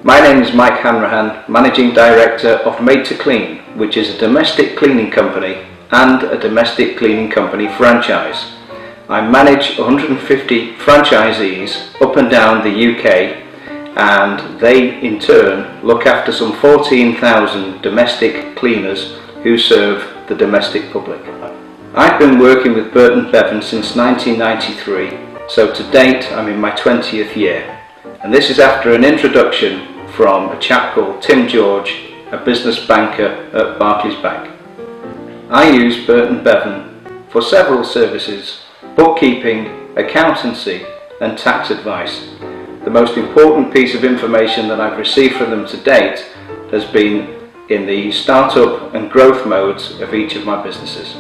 My name is Mke Hanrahan, Managing Director of Maid2Clean, which is a domestic cleaning company and a domestic cleaning company franchise. I manage 150 franchisees up and down the UK, and they in turn look after some 14,000 domestic cleaners who serve the domestic public. I've been working with Burton Beavan since 1993, so to date I'm in my 20th year, and this is after an introduction from a chap called Tim George, a business banker at Barclays Bank. I use Burton Beavan for several services: bookkeeping, accountancy and tax advice. The most important piece of information that I've received from them to date has been in the startup and growth modes of each of my businesses.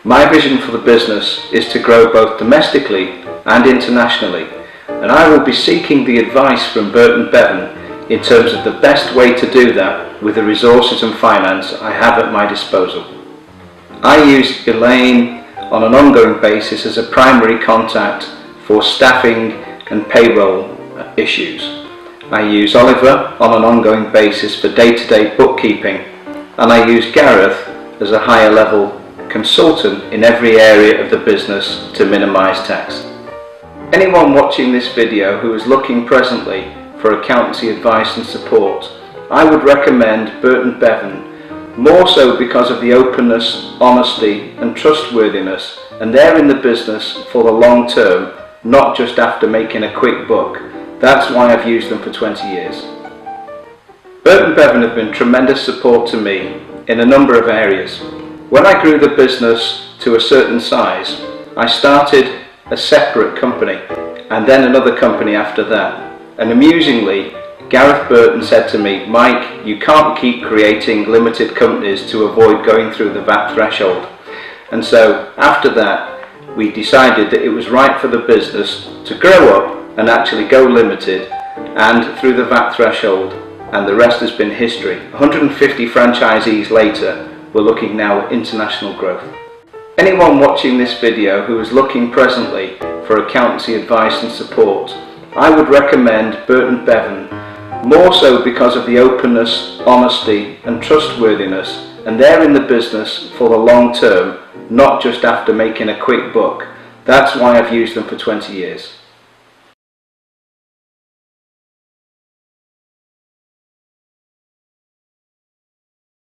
My vision for the business is to grow both domestically and internationally, and I will be seeking the advice from Burton Beavan in terms of the best way to do that with the resources and finance I have at my disposal. I use Elaine on an ongoing basis as a primary contact for staffing and payroll issues. I use Oliver on an ongoing basis for day-to-day bookkeeping, and I use Gareth as a higher level consultant in every area of the business to minimise tax. Anyone watching this video who is looking presently for accountancy advice and support, I would recommend Burton Beavan, more so because of the openness, honesty and trustworthiness, and they're in the business for the long term, not just after making a quick buck. That's why I've used them for 20 years. Burton Beavan have been tremendous support to me in a number of areas. When I grew the business to a certain size, I started a separate company and then another company after that. And amusingly, Gareth Burton said to me, "Mike, you can't keep creating limited companies to avoid going through the VAT threshold." And so after that, we decided that it was right for the business to grow up and actually go limited and through the VAT threshold, and the rest has been history. 150 franchisees later, we're looking now at international growth. Anyone watching this video who is looking presently for accountancy advice and support, I would recommend Burton Beavan, more so because of the openness, honesty and trustworthiness, and they're in the business for the long term, not just after making a quick buck. That's why I've used them for 20 years.